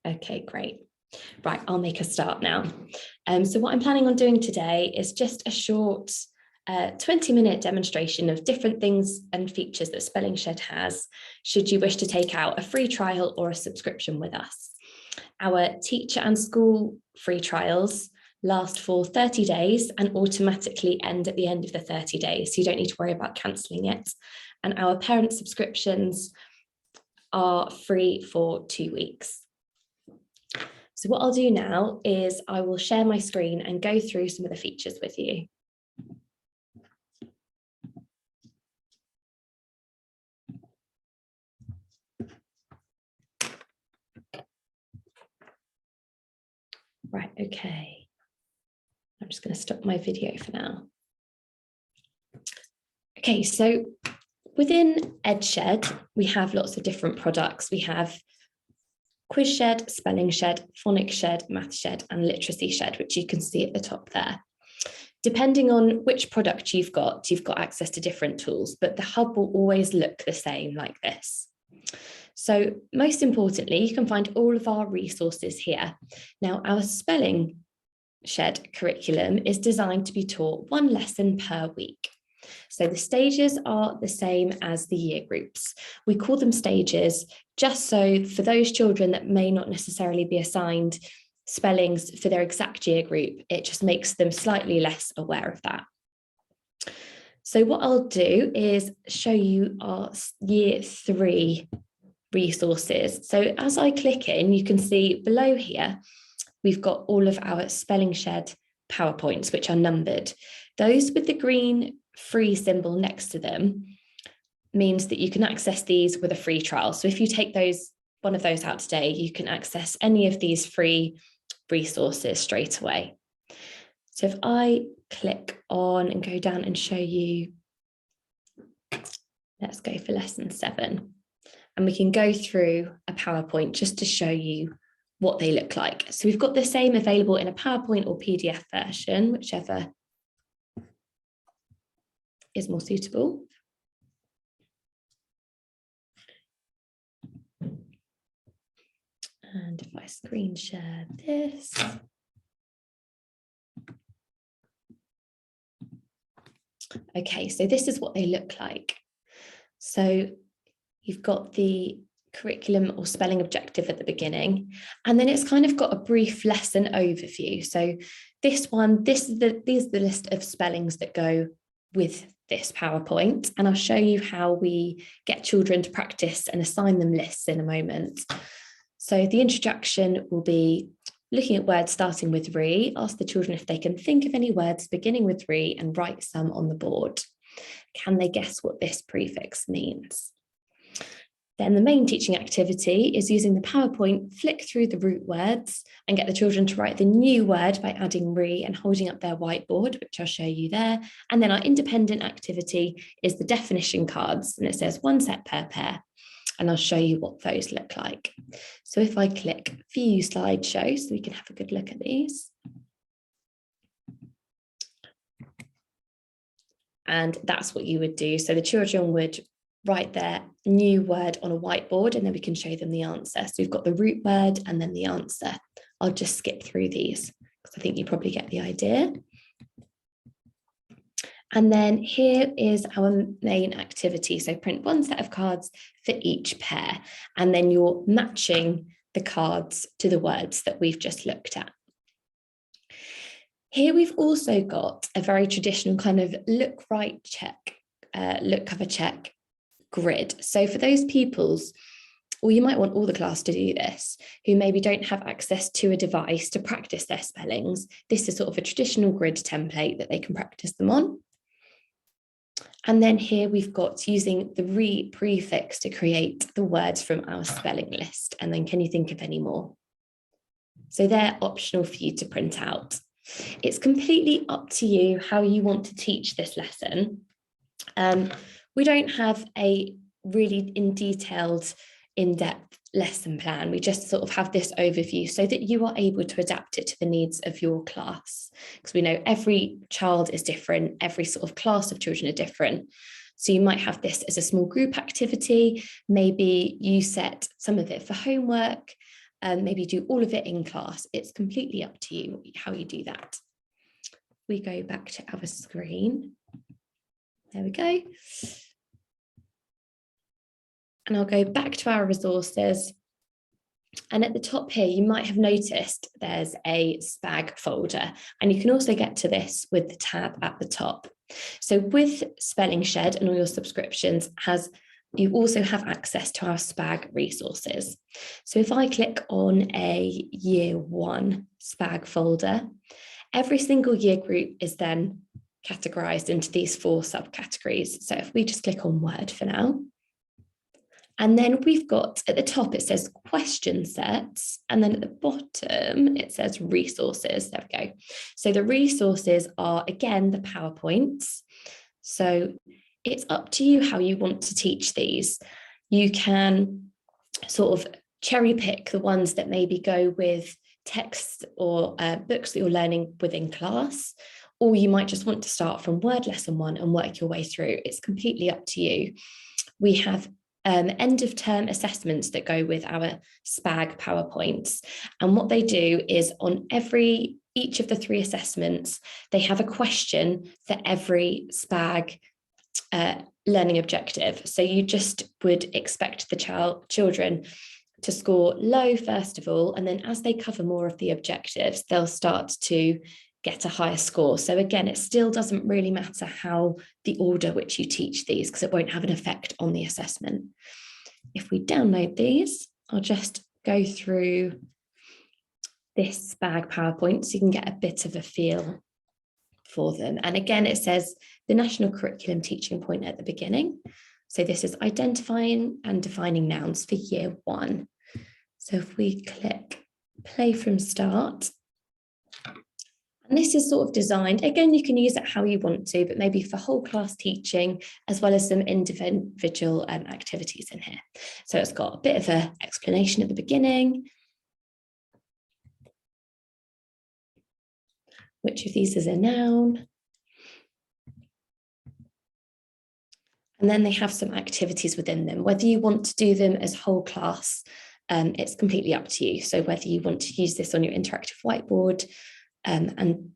Okay, great. Right, I'll make a start now. So what I'm planning on doing today is just a short 20-minute demonstration of different things and features that Spelling Shed has, should you wish to take out a free trial or a subscription with us. Our teacher and school free trials last for 30 days and automatically end at the end of the 30 days, so you don't need to worry about cancelling it. And our parent subscriptions are free for 2 weeks. So what I'll do now is I will share my screen and go through some of the features with you. Right, okay. I'm just going to stop my video for now. Okay, so within EdShed, we have lots of different products. We have Quiz Shed, Spelling Shed, Phonics Shed, Math Shed, and Literacy Shed, which you can see at the top there. Depending on which product you've got access to different tools, but the hub will always look the same like this. So most importantly, you can find all of our resources here. Now, our Spelling Shed curriculum is designed to be taught 1 lesson per week. So the stages are the same as the year groups. We call them stages just so for those children that may not necessarily be assigned spellings for their exact year group, it just makes them slightly less aware of that. So what I'll do is show you our year 3 resources. So as I click in, you can see below here, we've got all of our Spelling Shed PowerPoints, which are numbered. Those with the green free symbol next to them means that you can access these with a free trial. So if you take one of those out today, you can access any of these free resources straight away. So if I click on and go down and show you, let's go for lesson 7, and we can go through a PowerPoint just to show you what they look like. So we've got the same available in a PowerPoint or PDF version, whichever is more suitable. And if I screen share this, okay, so this is what they look like. So you've got the curriculum or spelling objective at the beginning, and then it's kind of got a brief lesson overview. So these are the list of spellings that go with this PowerPoint, and I'll show you how we get children to practice and assign them lists in a moment. So the introduction will be looking at words starting with re, ask the children if they can think of any words beginning with re and write some on the board. Can they guess what this prefix means? Then the main teaching activity is using the PowerPoint, flick through the root words and get the children to write the new word by adding re and holding up their whiteboard, which I'll show you there. And then our independent activity is the definition cards, and it says 1 set per pair. And I'll show you what those look like. So if I click view slideshow, so we can have a good look at these. And that's what you would do. So the children would write their new word on a whiteboard, and then we can show them the answer. So we've got the root word and then the answer. I'll just skip through these because I think you probably get the idea. And then here is our main activity. So print 1 set of cards for each pair, and then you're matching the cards to the words that we've just looked at. Here we've also got a very traditional kind of look cover check grid. So for those pupils, or you might want all the class to do this, who maybe don't have access to a device to practice their spellings, this is sort of a traditional grid template that they can practice them on. And then here we've got using the re prefix to create the words from our spelling list. And then can you think of any more? So they're optional for you to print out. It's completely up to you how you want to teach this lesson. We don't have a really in-depth lesson plan. We just sort of have this overview so that you are able to adapt it to the needs of your class. Because we know every child is different, every sort of class of children are different. So you might have this as a small group activity. Maybe you set some of it for homework, maybe do all of it in class. It's completely up to you how you do that. We go back to our screen. There we go. And I'll go back to our resources. And at the top here, you might have noticed there's a Spag folder, and you can also get to this with the tab at the top. So with Spelling Shed and all your subscriptions, you also have access to our Spag resources. So if I click on a year 1 Spag folder, every single year group is then categorized into these 4 subcategories. So if we just click on Word for now, and then we've got at the top, it says question sets. And then at the bottom, it says resources. There we go. So the resources are, again, the PowerPoints. So it's up to you how you want to teach these. You can sort of cherry pick the ones that maybe go with texts or books that you're learning within class, or you might just want to start from Word Lesson 1 and work your way through. It's completely up to you. We have end of term assessments that go with our Spag PowerPoints. And what they do is on each of the 3 assessments, they have a question for every Spag learning objective. So you just would expect the children to score low first of all, and then as they cover more of the objectives, they'll start to get a higher score. So again, it still doesn't really matter how the order which you teach these, because it won't have an effect on the assessment. If we download these, I'll just go through this Spag PowerPoint so you can get a bit of a feel for them. And again, it says the National Curriculum Teaching Point at the beginning. So this is identifying and defining nouns for year 1. So if we click play from start, and this is sort of designed, again, you can use it how you want to, but maybe for whole class teaching, as well as some individual activities in here. So it's got a bit of an explanation at the beginning. Which of these is a noun? And then they have some activities within them. Whether you want to do them as whole class, it's completely up to you. So whether you want to use this on your interactive whiteboard, and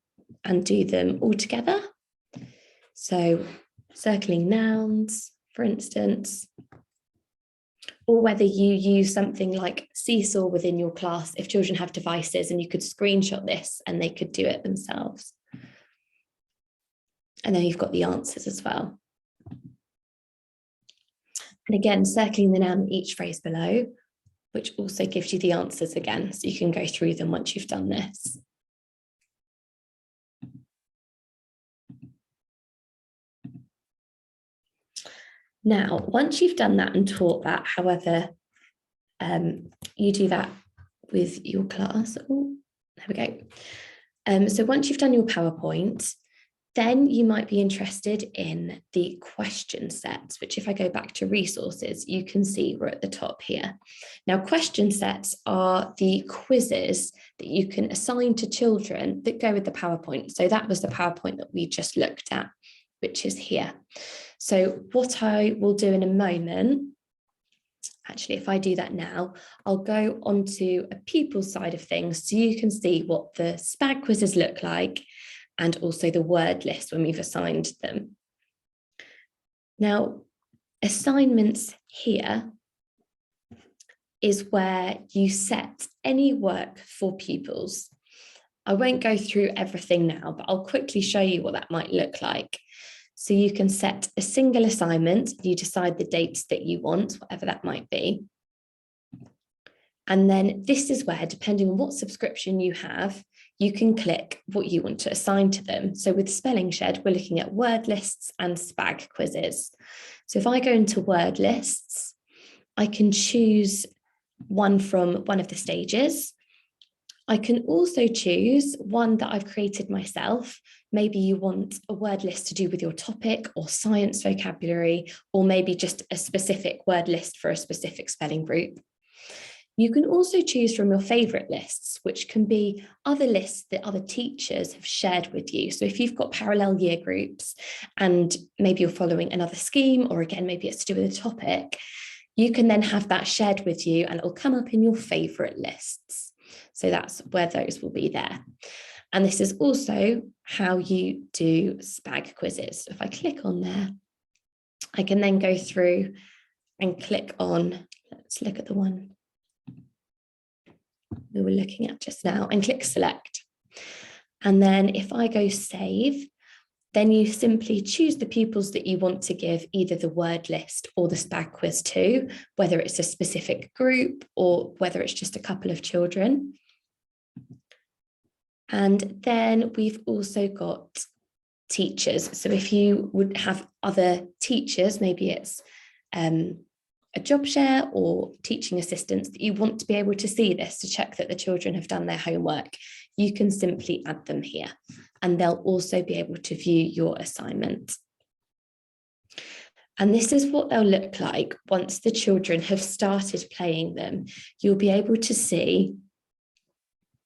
do them all together. So circling nouns, for instance, or whether you use something like Seesaw within your class if children have devices, and you could screenshot this and they could do it themselves. And then you've got the answers as well. And again, circling the noun in each phrase below, which also gives you the answers again, so you can go through them once you've done this. Now, once you've done that and taught that, however you do that with your class, oh, there we go. So once you've done your PowerPoint, then you might be interested in the question sets, which if I go back to resources, you can see we're at the top here. Now, question sets are the quizzes that you can assign to children that go with the PowerPoint. So that was the PowerPoint that we just looked at, which is here. So what I will do in a moment, actually, if I do that now, I'll go onto a pupil side of things so you can see what the Spag quizzes look like, and also the word list when we've assigned them. Now, assignments here is where you set any work for pupils. I won't go through everything now, but I'll quickly show you what that might look like. So you can set a single assignment, you decide the dates that you want, whatever that might be. And then this is where, depending on what subscription you have, you can click what you want to assign to them. So with Spelling Shed, we're looking at word lists and Spag quizzes. So if I go into word lists, I can choose one from one of the stages. I can also choose one that I've created myself. Maybe you want a word list to do with your topic or science vocabulary, or maybe just a specific word list for a specific spelling group. You can also choose from your favourite lists, which can be other lists that other teachers have shared with you. So if you've got parallel year groups and maybe you're following another scheme, or again, maybe it's to do with a topic, you can then have that shared with you and it'll come up in your favorite lists. So that's where those will be there. And this is also how you do Spag quizzes. If I click on there, I can then go through and click on, let's look at the one we were looking at just now, and click select. And then if I go save, then you simply choose the pupils that you want to give either the word list or the Spag quiz to, whether it's a specific group or whether it's just a couple of children. And then we've also got teachers. So if you would have other teachers, maybe it's a job share or teaching assistants that you want to be able to see this to check that the children have done their homework, you can simply add them here and they'll also be able to view your assignment. And this is what they'll look like once the children have started playing them. You'll be able to see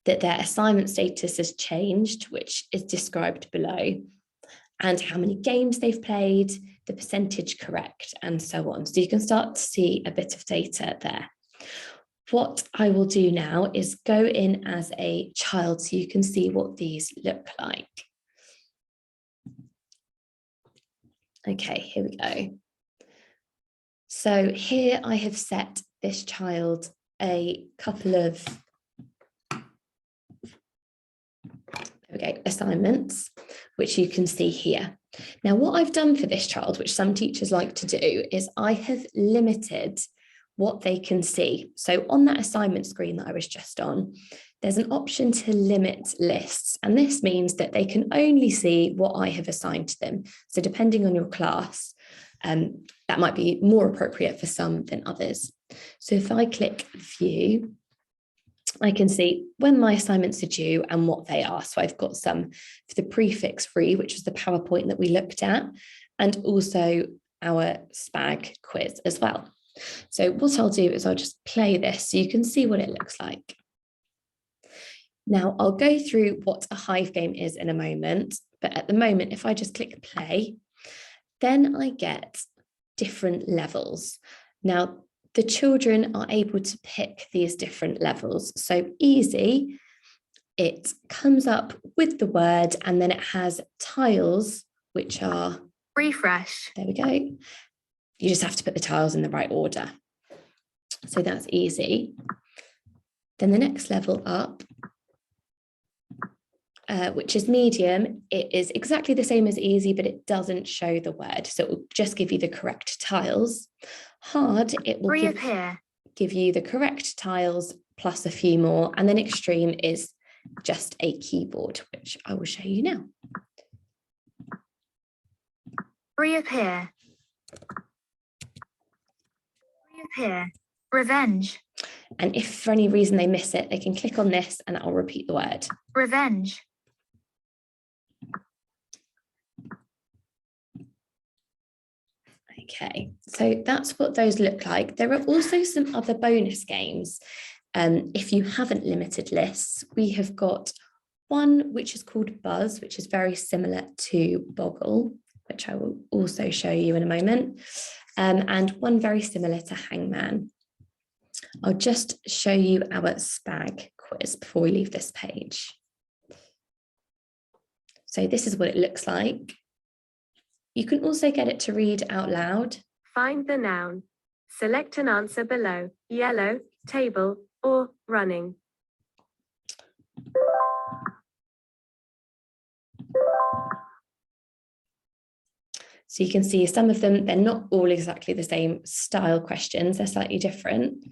that their assignment status has changed, which is described below, and how many games they've played, the percentage correct, and so on. So you can start to see a bit of data there. What I will do now is go in as a child so you can see what these look like. Okay, here we go. So here I have set this child a couple of assignments, which you can see here. Now, what I've done for this child, which some teachers like to do, is I have limited what they can see. So on that assignment screen that I was just on, there's an option to limit lists. And this means that they can only see what I have assigned to them. So depending on your class, that might be more appropriate for some than others. So if I click view, I can see when my assignments are due and what they are. So I've got some for the prefix free, which was the PowerPoint that we looked at, and also our Spag quiz as well. So what I'll do is I'll just play this so you can see what it looks like. Now I'll go through what a Hive game is in a moment, but at the moment, if I just click play, then I get different levels. Now, the children are able to pick these different levels. So easy, it comes up with the word and then it has tiles, which are refresh. There we go. You just have to put the tiles in the right order. So that's easy. Then the next level up, which is medium, it is exactly the same as easy, but it doesn't show the word. So it will just give you the correct tiles. Hard, it will give you the correct tiles plus a few more. And then extreme is just a keyboard, which I will show you now. Reappear. Reappear. Revenge. And if for any reason they miss it, they can click on this and I'll repeat the word. Revenge. Okay, so that's what those look like. There are also some other bonus games. If you haven't limited lists, we have got one which is called Buzz, which is very similar to Boggle, which I will also show you in a moment, and one very similar to Hangman. I'll just show you our Spag quiz before we leave this page. So this is what it looks like. You can also get it to read out loud. Find the noun. Select an answer below: yellow, table, or running. So you can see some of them, they're not all exactly the same style questions, they're slightly different.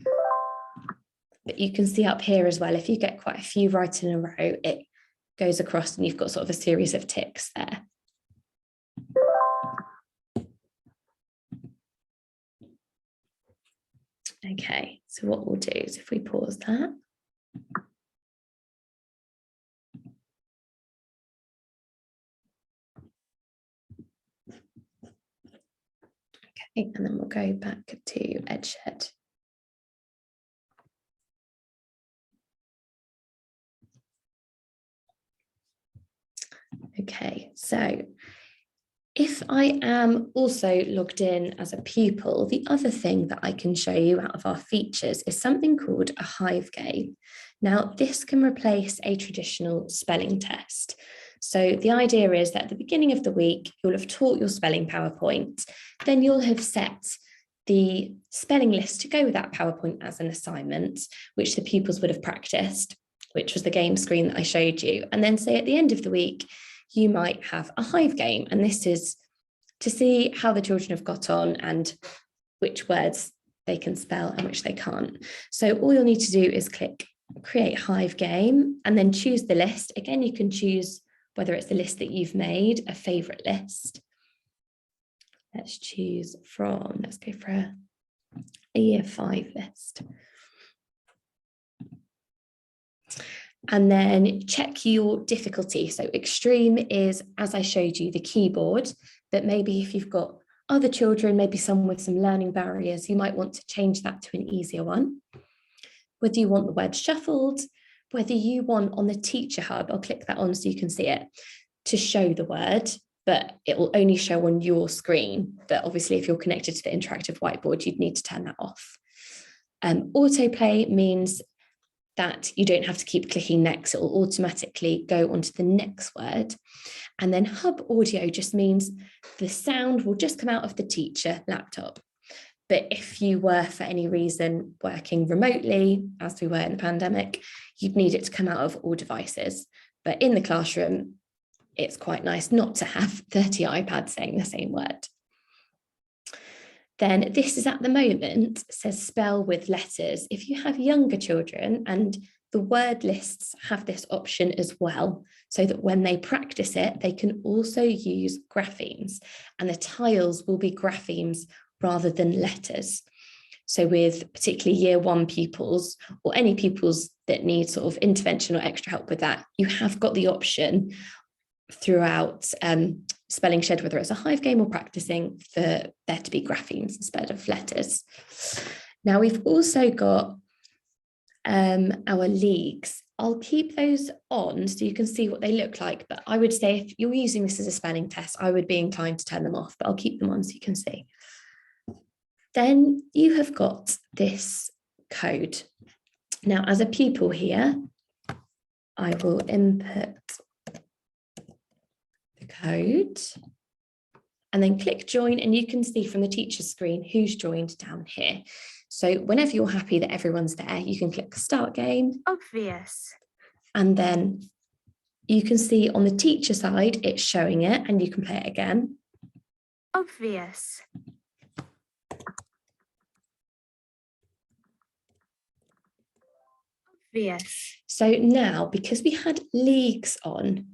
But you can see up here as well, if you get quite a few right in a row, it goes across and you've got sort of a series of ticks there. Okay, so what we'll do is if we pause that. Okay, and then we'll go back to Edshed. Okay, so If I am also logged in as a pupil, the other thing that I can show you out of our features is something called a Hive game. Now, this can replace a traditional spelling test. So the idea is that at the beginning of the week, you'll have taught your spelling PowerPoint, then you'll have set the spelling list to go with that PowerPoint as an assignment, which the pupils would have practiced, which was the game screen that I showed you. And then say at the end of the week, you might have a Hive game. And this is to see how the children have got on and which words they can spell and which they can't. So all you'll need to do is click create Hive game and then choose the list. Again, you can choose whether it's the list that you've made, a favorite list. Let's choose from, let's go for a year 5 list. And then check your difficulty. So extreme is, as I showed you, the keyboard, but maybe if you've got other children, maybe some with some learning barriers, you might want to change that to an easier one. Whether you want the word shuffled, whether you want on the teacher hub, I'll click that on so you can see it, to show the word, but it will only show on your screen. But obviously if you're connected to the interactive whiteboard, you'd need to turn that off. Autoplay means that you don't have to keep clicking next, it will automatically go onto the next word. And then hub audio just means the sound will just come out of the teacher laptop. But if you were for any reason working remotely, as we were in the pandemic, you'd need it to come out of all devices. But in the classroom, it's quite nice not to have 30 iPads saying the same word. Then this is at the moment, says spell with letters. If you have younger children, and the word lists have this option as well, so that when they practice it, they can also use graphemes, and the tiles will be graphemes rather than letters. So with particularly year 1 pupils, or any pupils that need sort of intervention or extra help with that, you have got the option throughout spelling shed, whether it's a Hive game or practicing, for there to be graphemes instead of letters. Now we've also got our leagues. I'll keep those on so you can see what they look like, but I would say if you're using this as a spelling test, I would be inclined to turn them off, but I'll keep them on so you can see. Then you have got this code. Now as a pupil here, I will input code and then click join, and you can see from the teacher's screen who's joined down here. So whenever you're happy that everyone's there, you can click start game. Obvious. And then you can see on the teacher side, it's showing it, and you can play it again. Obvious. Obvious. So now, because we had leagues on,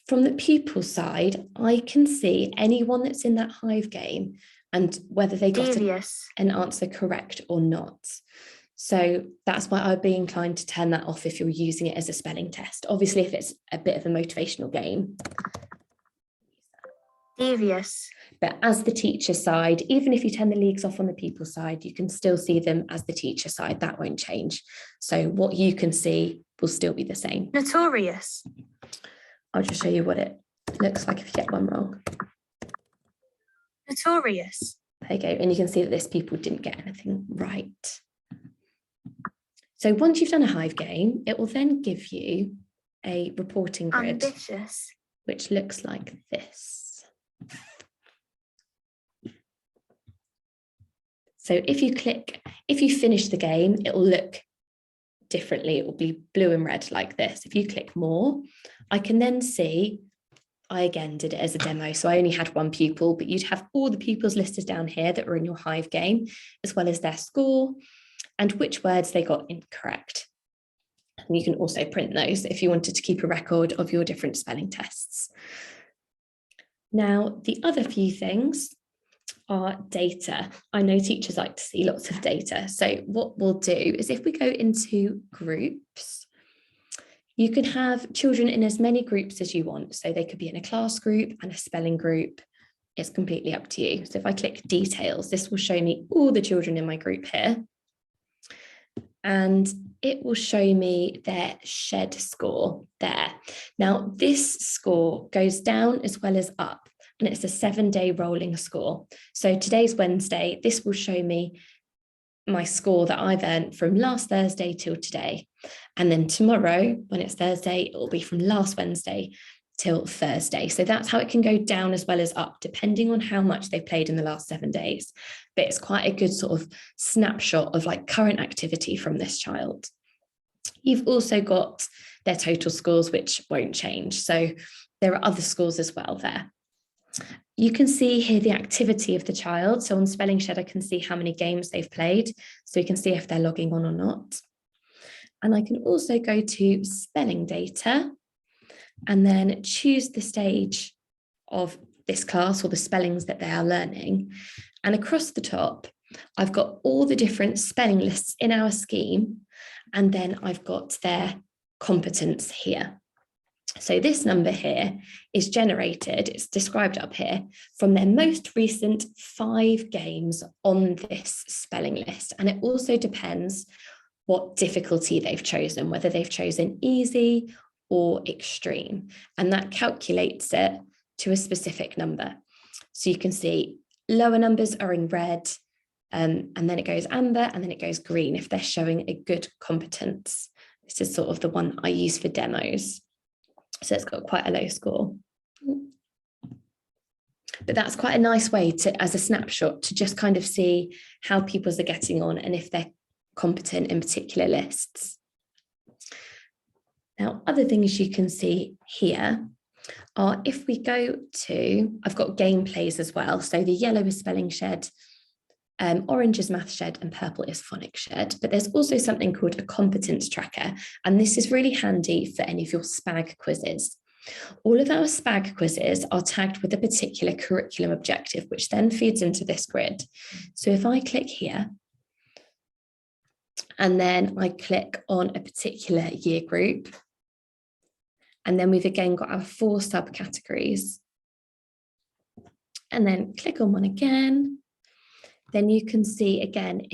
from the pupil side, I can see anyone that's in that Hive game and whether they got an answer correct or not. So that's why I'd be inclined to turn that off if you're using it as a spelling test. Obviously, if it's a bit of a motivational game. Devious. But as the teacher side, even if you turn the leagues off on the pupil side, you can still see them as the teacher side. That won't change. So what you can see will still be the same. Notorious. I'll just show you what it looks like if you get one wrong. Notorious. There you go. And you can see that this pupil didn't get anything right. So once you've done a Hive game, it will then give you a reporting grid, Ambitious. which looks like this. So if you finish the game, it will look differently. It will be blue and red like this. If you click more, I can then see, I again did it as a demo, so I only had one pupil, but you'd have all the pupils listed down here that were in your Hive game, as well as their score and which words they got incorrect. And you can also print those if you wanted to keep a record of your different spelling tests. Now, the other few things are data. I know teachers like to see lots of data. So what we'll do is if we go into groups, you can have children in as many groups as you want. So they could be in a class group and a spelling group. It's completely up to you. So if I click details, this will show me all the children in my group here. And it will show me their shed score there. Now, this score goes down as well as up. and it's a 7-day rolling score. So today's Wednesday, this will show me my score that I've earned from last Thursday till today. And then tomorrow, when it's Thursday, it will be from last Wednesday till Thursday. So that's how it can go down as well as up, depending on how much they've played in the last 7 days. But it's quite a good sort of snapshot of like current activity from this child. You've also got their total scores, which won't change. So there are other scores as well there. You can see here the activity of the child. So on Spelling Shed, I can see how many games they've played. So you can see if they're logging on or not. And I can also go to spelling data and then choose the stage of this class or the spellings that they are learning. And across the top, I've got all the different spelling lists in our scheme. And then I've got their competence here. So this number here is generated, it's described up here, from their most recent 5 games on this spelling list. And it also depends what difficulty they've chosen, whether they've chosen easy or extreme. And that calculates it to a specific number. So you can see lower numbers are in red, and then it goes amber, and then it goes green if they're showing a good competence. This is sort of the one I use for demos. So it's got quite a low score. But that's quite a nice way to, as a snapshot, to just kind of see how pupils are getting on and if they're competent in particular lists. Now, other things you can see here are if we go to, I've got gameplays as well. So the yellow is Spelling Shed, orange is Math Shed, and purple is Phonics Shed. But there's also something called a competence tracker. And this is really handy for any of your Spag quizzes. All of our Spag quizzes are tagged with a particular curriculum objective, which then feeds into this grid. So if I click here, and then I click on a particular year group, and then we've again got our 4 subcategories, and then click on one again, then you can see again,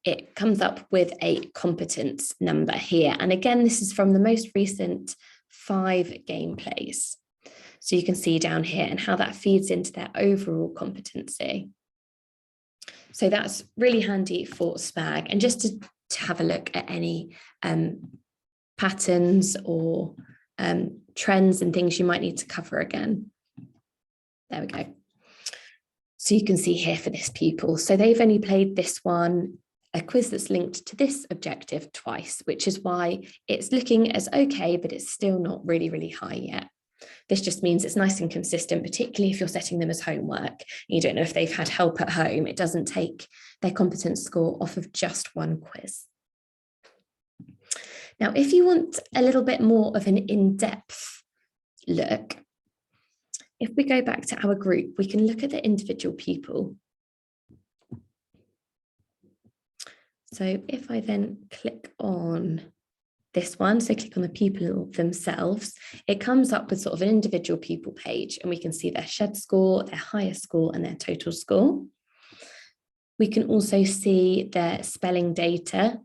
it comes up with a competence number here. And again, this is from the most recent 5 gameplays. So you can see down here and how that feeds into their overall competency. So that's really handy for Spag. And just to have a look at any patterns or trends and things you might need to cover again. There we go. So you can see here for this pupil. So they've only played this one, a quiz that's linked to this objective twice, which is why it's looking as okay, but it's still not really, really high yet. This just means it's nice and consistent, particularly if you're setting them as homework. You don't know if they've had help at home. It doesn't take their competence score off of just one quiz. Now, if you want a little bit more of an in-depth look, if we go back to our group, we can look at the individual pupil. So if I then click on this one, so click on the pupil themselves, it comes up with sort of an individual pupil page, and we can see their shed score, their highest score, and their total score. We can also see their spelling data,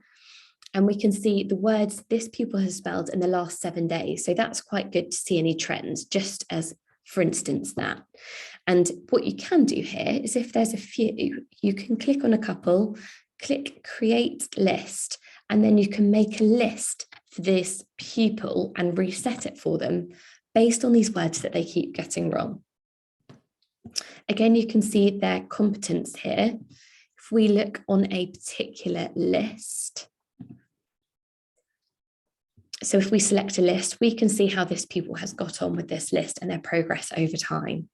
and we can see the words this pupil has spelled in the last 7 days. So that's quite good to see any trends, just as, for instance, that. And what you can do here is if there's a few, you can click on a couple, click Create List, and then you can make a list for this pupil and reset it for them based on these words that they keep getting wrong. Again, you can see their competence here. If we look on a particular list, so if we select a list, we can see how this pupil has got on with this list and their progress over time.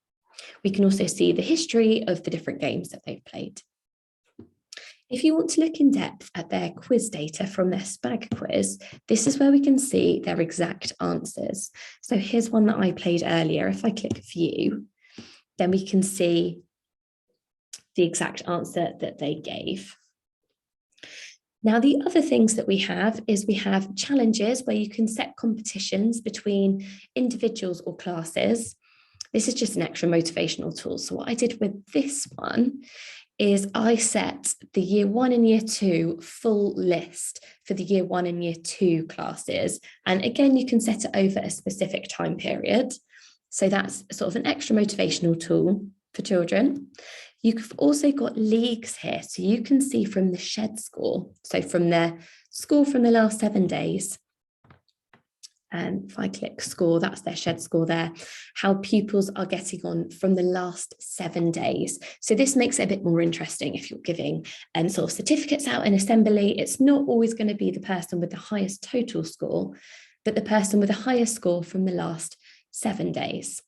We can also see the history of the different games that they've played. If you want to look in depth at their quiz data from their Spag quiz, this is where we can see their exact answers. So here's one that I played earlier. If I click View, then we can see the exact answer that they gave. Now, the other things that we have is we have challenges where you can set competitions between individuals or classes. This is just an extra motivational tool. So what I did with this one is I set the year 1 and year 2 full list for the year 1 and year 2 classes. And again, you can set it over a specific time period. So that's sort of an extra motivational tool for children. You've also got leagues here. So you can see from the shed score, so from their score from the last 7 days, and if I click score, that's their shed score there, how pupils are getting on from the last 7 days. So this makes it a bit more interesting if you're giving sort of certificates out in assembly. It's not always going to be the person with the highest total score, but the person with the highest score from the last 7 days.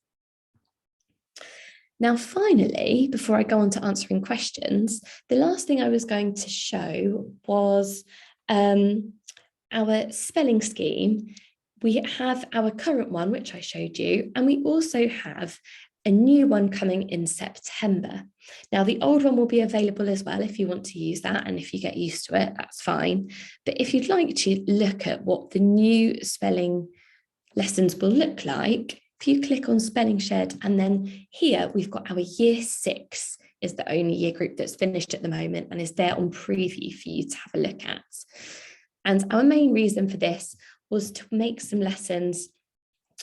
Now, finally, before I go on to answering questions, the last thing I was going to show was our spelling scheme. We have our current one, which I showed you, and we also have a new one coming in September. Now, the old one will be available as well if you want to use that, and if you get used to it, that's fine. But if you'd like to look at what the new spelling lessons will look like, if you click on Spelling Shed, and then here we've got our Year 6 is the only year group that's finished at the moment and is there on preview for you to have a look at. And our main reason for this was to make some lessons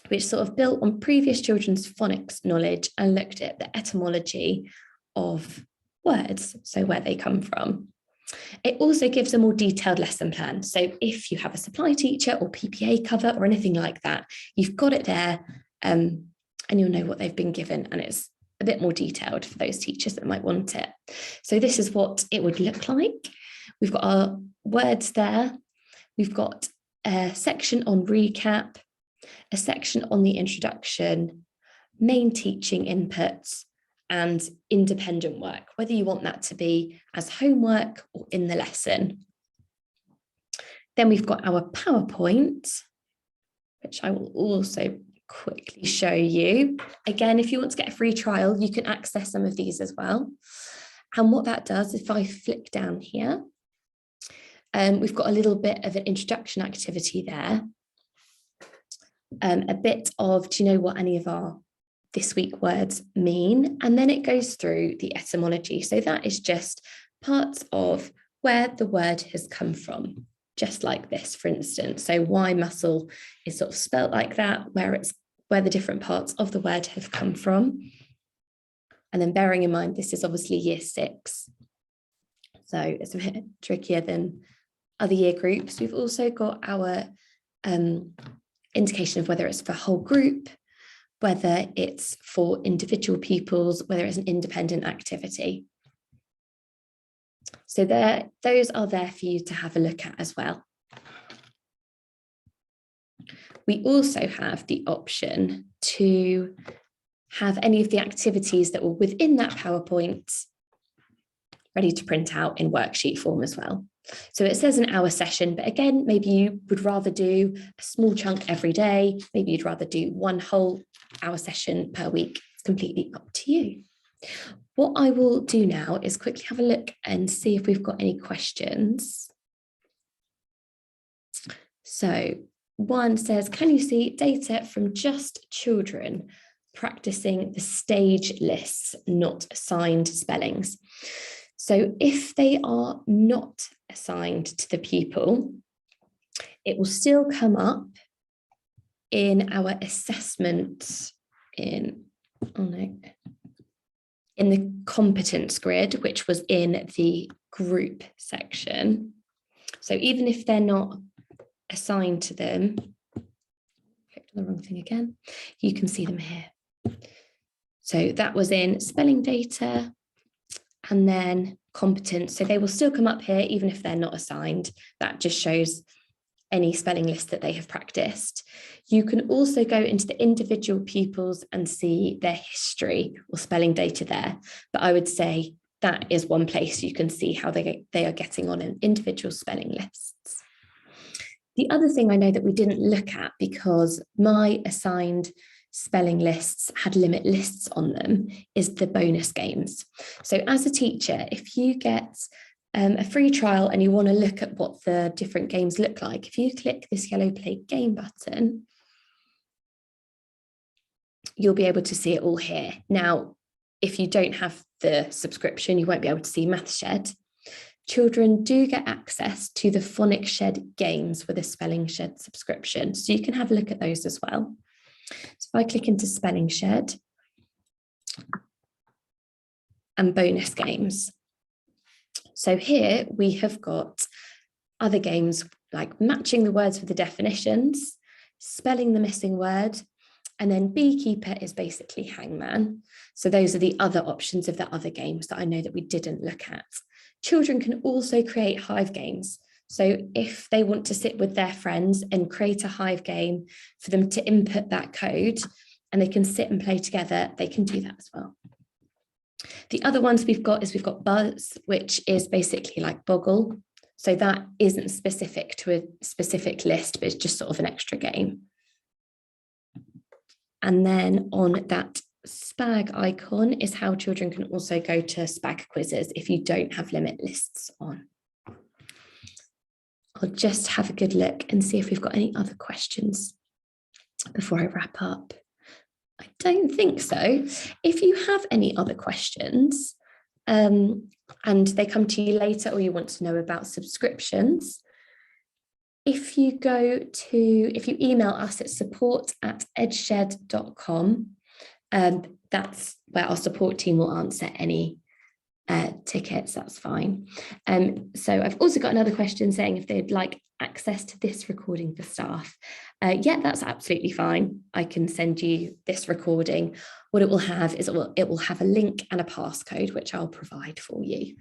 which sort of built on previous children's phonics knowledge and looked at the etymology of words, so where they come from. It also gives a more detailed lesson plan. So if you have a supply teacher or PPA cover or anything like that, you've got it there and you'll know what they've been given, and it's a bit more detailed for those teachers that might want it. So this is what it would look like. We've got our words there. We've got a section on recap, a section on the introduction, main teaching inputs, and independent work, whether you want that to be as homework or in the lesson. Then we've got our PowerPoint, which I will also quickly show you. Again, if you want to get a free trial, you can access some of these as well. And what that does, if I flick down here, we've got a little bit of an introduction activity there. A bit of, do you know what any of our this week words mean? And then it goes through the etymology. So that is just parts of where the word has come from, just like this, for instance. So why muscle is sort of spelt like that, where the different parts of the word have come from. And then bearing in mind, this is obviously year 6. So it's a bit trickier than other year groups. We've also got our indication of whether it's for whole group, whether it's for individual pupils, whether it's an independent activity. So those are there for you to have a look at as well. We also have the option to have any of the activities that were within that PowerPoint ready to print out in worksheet form as well. So it says an hour session, but again, maybe you would rather do a small chunk every day. Maybe you'd rather do one whole hour session per week. It's completely up to you. What I will do now is quickly have a look and see if we've got any questions. So one says, can you see data from just children practicing the stage lists, not assigned spellings? So if they are not assigned to the pupil, it will still come up in our assessment in the competence grid, which was in the group section. So even if they're not assigned to them, clicked on the wrong thing again, you can see them here. So that was in spelling data and then competence. So they will still come up here even if they're not assigned. That just shows any spelling list that they have practiced. You can also go into the individual pupils and see their history or spelling data there. But I would say that is one place you can see how they are getting on in individual spelling lists. The other thing I know that we didn't look at, because my assigned spelling lists had limit lists on them, is the bonus games. So as a teacher, if you get a free trial and you want to look at what the different games look like, if you click this yellow play game button, you'll be able to see it all here. Now, if you don't have the subscription, you won't be able to see Math Shed. Children do get access to the Phonics Shed games with a Spelling Shed subscription, so you can have a look at those as well. So if I click into Spelling Shed and bonus games. So here we have got other games like matching the words with the definitions, spelling the missing word, and then Beekeeper is basically Hangman. So those are the other options of the other games that I know that we didn't look at. Children can also create Hive games. So if they want to sit with their friends and create a Hive game for them to input that code and they can sit and play together, they can do that as well. The other ones we've got Buzz, which is basically like Boggle. So that isn't specific to a specific list, but it's just sort of an extra game. And then on that Spag icon is how children can also go to Spag quizzes if you don't have limit lists on. I'll just have a good look and see if we've got any other questions before I wrap up. I don't think so. If you have any other questions and they come to you later or you want to know about subscriptions, if you email us at support@edgeshed.com, that's where our support team will answer any tickets, that's fine. So I've also got another question saying if they'd like access to this recording for staff. Yeah, that's absolutely fine. I can send you this recording. What it will have is it will have a link and a passcode, which I'll provide for you.